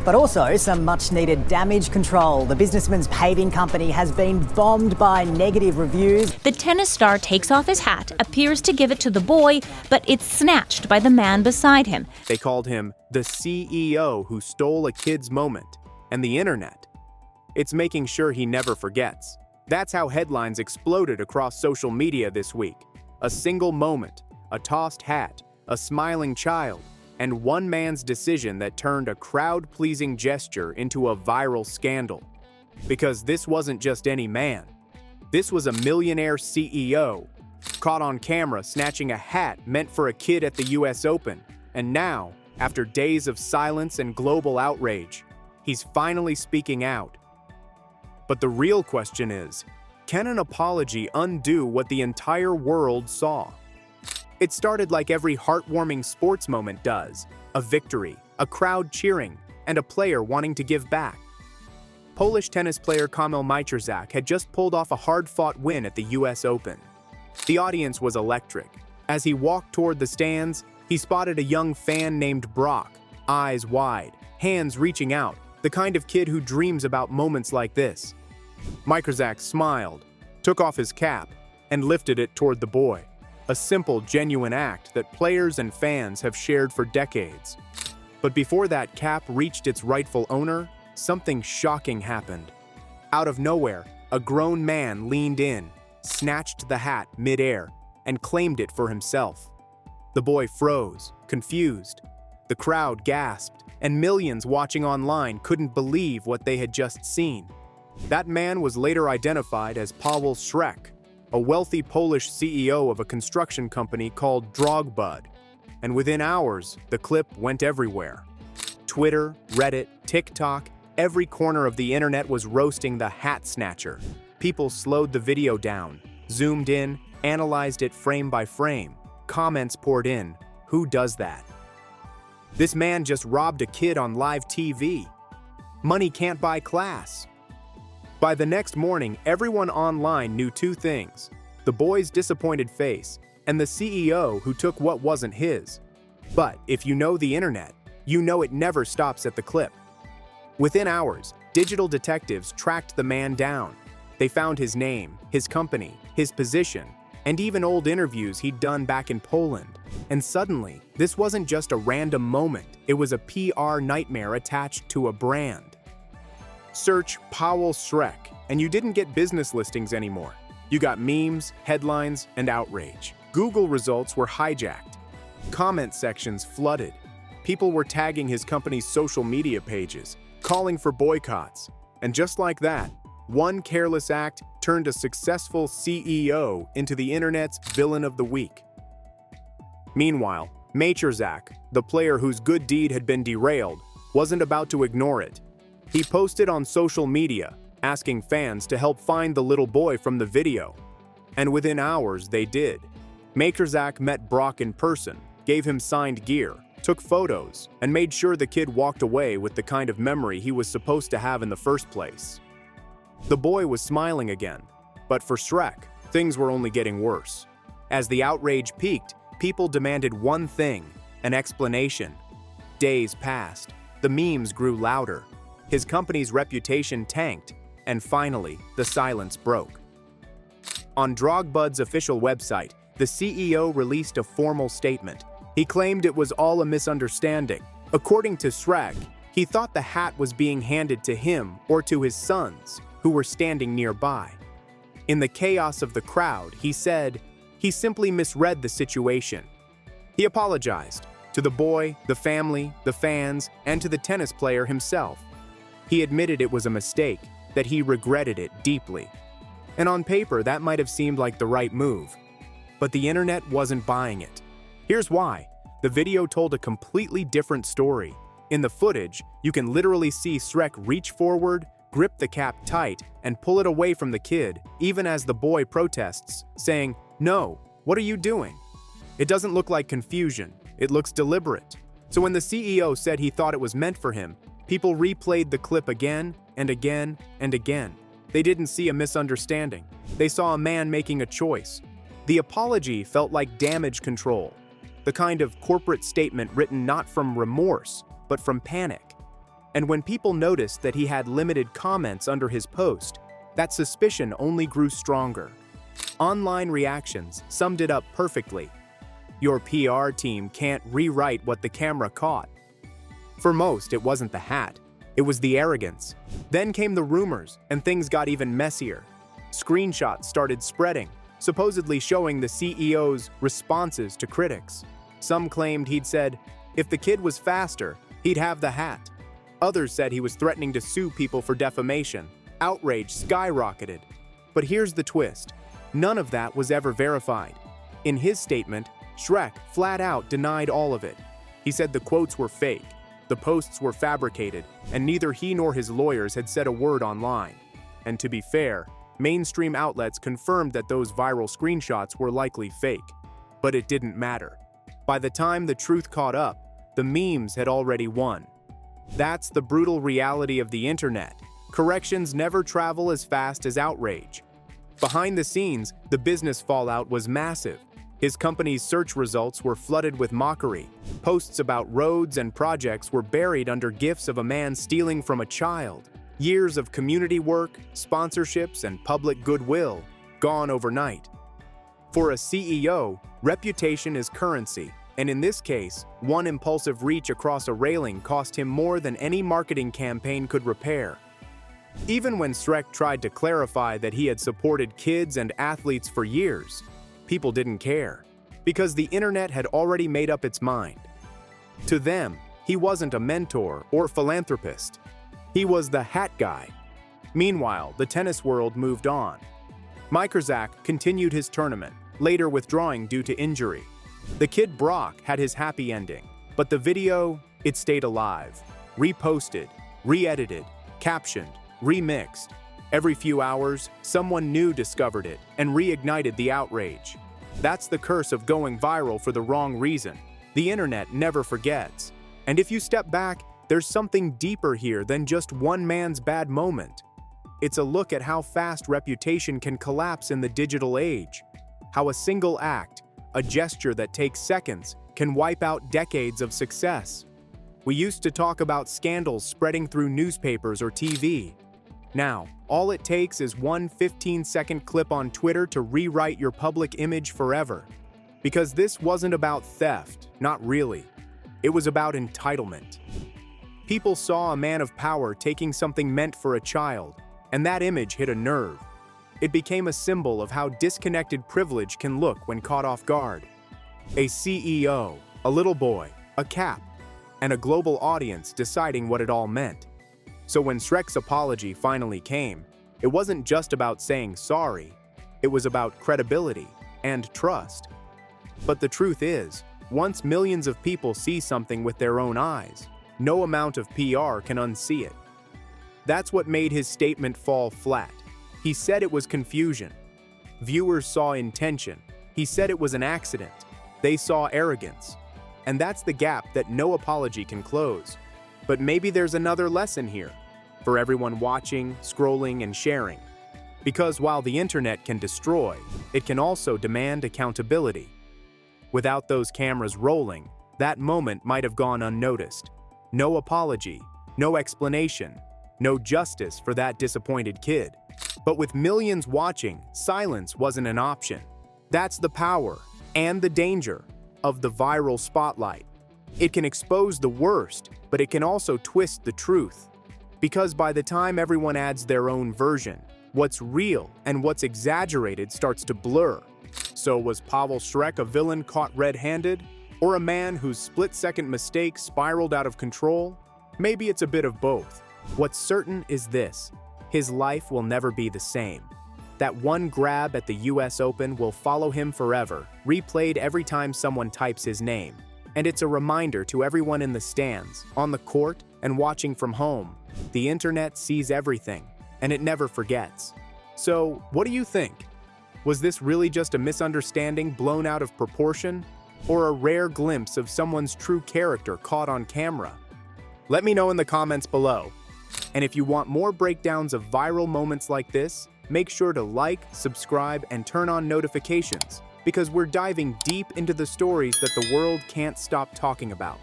But also some much-needed damage control. The businessman's paving company has been bombed by negative reviews. The tennis star takes off his hat, appears to give it to the boy, but it's snatched by the man beside him. They called him the CEO who stole a kid's moment, and the internet. It's making sure he never forgets. That's how headlines exploded across social media this week. A single moment, a tossed hat, a smiling child, and one man's decision that turned a crowd-pleasing gesture into a viral scandal. Because this wasn't just any man. This was a millionaire CEO, caught on camera snatching a hat meant for a kid at the US Open. And now, after days of silence and global outrage, he's finally speaking out. But the real question is, can an apology undo what the entire world saw? It started like every heartwarming sports moment does: a victory, a crowd cheering, and a player wanting to give back. Polish tennis player Kamil Majchrzak had just pulled off a hard-fought win at the US Open. The audience was electric. As he walked toward the stands, he spotted a young fan named Brock, eyes wide, hands reaching out, the kind of kid who dreams about moments like this. Majchrzak smiled, took off his cap, and lifted it toward the boy. A simple, genuine act that players and fans have shared for decades. But before that cap reached its rightful owner, something shocking happened. Out of nowhere, a grown man leaned in, snatched the hat mid-air, and claimed it for himself. The boy froze, confused. The crowd gasped, and millions watching online couldn't believe what they had just seen. That man was later identified as Pawel Szrek, a wealthy Polish CEO of a construction company called Drogbud. And within hours, the clip went everywhere. Twitter, Reddit, TikTok, every corner of the internet was roasting the hat snatcher. People slowed the video down, zoomed in, analyzed it frame by frame. Comments poured in. Who does that? This man just robbed a kid on live TV. Money can't buy class. By the next morning, everyone online knew two things: the boy's disappointed face and the CEO who took what wasn't his. But if you know the internet, you know it never stops at the clip. Within hours, digital detectives tracked the man down. They found his name, his company, his position, and even old interviews he'd done back in Poland. And suddenly, this wasn't just a random moment, it was a PR nightmare attached to a brand. Search Pawel Szrek, and you didn't get business listings anymore. You got memes, headlines, and outrage. Google results were hijacked. Comment sections flooded. People were tagging his company's social media pages, calling for boycotts. And just like that, one careless act turned a successful CEO into the internet's villain of the week. Meanwhile, Majchrzak, the player whose good deed had been derailed, wasn't about to ignore it. He posted on social media, asking fans to help find the little boy from the video. And within hours, they did. Majchrzak met Brock in person, gave him signed gear, took photos, and made sure the kid walked away with the kind of memory he was supposed to have in the first place. The boy was smiling again, but for Szrek, things were only getting worse. As the outrage peaked, people demanded one thing: an explanation. Days passed. The memes grew louder. His company's reputation tanked, and finally, the silence broke. On Drogbud's official website, the CEO released a formal statement. He claimed it was all a misunderstanding. According to Szrek, he thought the hat was being handed to him or to his sons, who were standing nearby. In the chaos of the crowd, he said he simply misread the situation. He apologized to the boy, the family, the fans, and to the tennis player himself. He admitted it was a mistake, that he regretted it deeply. And on paper, that might have seemed like the right move. But the internet wasn't buying it. Here's why. The video told a completely different story. In the footage, you can literally see Szrek reach forward, grip the cap tight, and pull it away from the kid, even as the boy protests, saying, "No, what are you doing?" It doesn't look like confusion. It looks deliberate. So when the CEO said he thought it was meant for him, people replayed the clip again and again and again. They didn't see a misunderstanding. They saw a man making a choice. The apology felt like damage control, the kind of corporate statement written not from remorse, but from panic. And when people noticed that he had limited comments under his post, that suspicion only grew stronger. Online reactions summed it up perfectly. Your PR team can't rewrite what the camera caught. For most, it wasn't the hat. It was the arrogance. Then came the rumors, and things got even messier. Screenshots started spreading, supposedly showing the CEO's responses to critics. Some claimed he'd said, if the kid was faster, he'd have the hat. Others said he was threatening to sue people for defamation. Outrage skyrocketed. But here's the twist. None of that was ever verified. In his statement, Szrek flat out denied all of it. He said the quotes were fake, the posts were fabricated, and neither he nor his lawyers had said a word online. And to be fair, mainstream outlets confirmed that those viral screenshots were likely fake. But it didn't matter. By the time the truth caught up, the memes had already won. That's the brutal reality of the internet. Corrections never travel as fast as outrage. Behind the scenes, the business fallout was massive. His company's search results were flooded with mockery. Posts about roads and projects were buried under gifs of a man stealing from a child. Years of community work, sponsorships, and public goodwill gone overnight. For a CEO, reputation is currency, and in this case, one impulsive reach across a railing cost him more than any marketing campaign could repair. Even when Szrek tried to clarify that he had supported kids and athletes for years, people didn't care, because the internet had already made up its mind. To them, he wasn't a mentor or philanthropist. He was the hat guy. Meanwhile, the tennis world moved on. Majchrzak continued his tournament, later withdrawing due to injury. The kid Brock had his happy ending, but the video, it stayed alive. Reposted, re-edited, captioned, remixed. Every few hours, someone new discovered it and reignited the outrage. That's the curse of going viral for the wrong reason. The internet never forgets. And if you step back, there's something deeper here than just one man's bad moment. It's a look at how fast reputation can collapse in the digital age. How a single act, a gesture that takes seconds, can wipe out decades of success. We used to talk about scandals spreading through newspapers or TV. Now, all it takes is one 15-second clip on Twitter to rewrite your public image forever. Because this wasn't about theft, not really. It was about entitlement. People saw a man of power taking something meant for a child, and that image hit a nerve. It became a symbol of how disconnected privilege can look when caught off guard. A CEO, a little boy, a cap, and a global audience deciding what it all meant. So when Szrek's apology finally came, it wasn't just about saying sorry, it was about credibility and trust. But the truth is, once millions of people see something with their own eyes, no amount of PR can unsee it. That's what made his statement fall flat. He said it was confusion. Viewers saw intention. He said it was an accident. They saw arrogance. And that's the gap that no apology can close. But maybe there's another lesson here for everyone watching, scrolling, and sharing. Because while the internet can destroy, it can also demand accountability. Without those cameras rolling, that moment might have gone unnoticed. No apology, no explanation, no justice for that disappointed kid. But with millions watching, silence wasn't an option. That's the power and the danger of the viral spotlight. It can expose the worst, but it can also twist the truth. Because by the time everyone adds their own version, what's real and what's exaggerated starts to blur. So was Pawel Szrek a villain caught red-handed? Or a man whose split-second mistake spiraled out of control? Maybe it's a bit of both. What's certain is this: his life will never be the same. That one grab at the US Open will follow him forever, replayed every time someone types his name. And it's a reminder to everyone in the stands, on the court, and watching from home. The internet sees everything, and it never forgets. So, what do you think? Was this really just a misunderstanding blown out of proportion? Or a rare glimpse of someone's true character caught on camera? Let me know in the comments below. And if you want more breakdowns of viral moments like this, make sure to like, subscribe, and turn on notifications, because we're diving deep into the stories that the world can't stop talking about.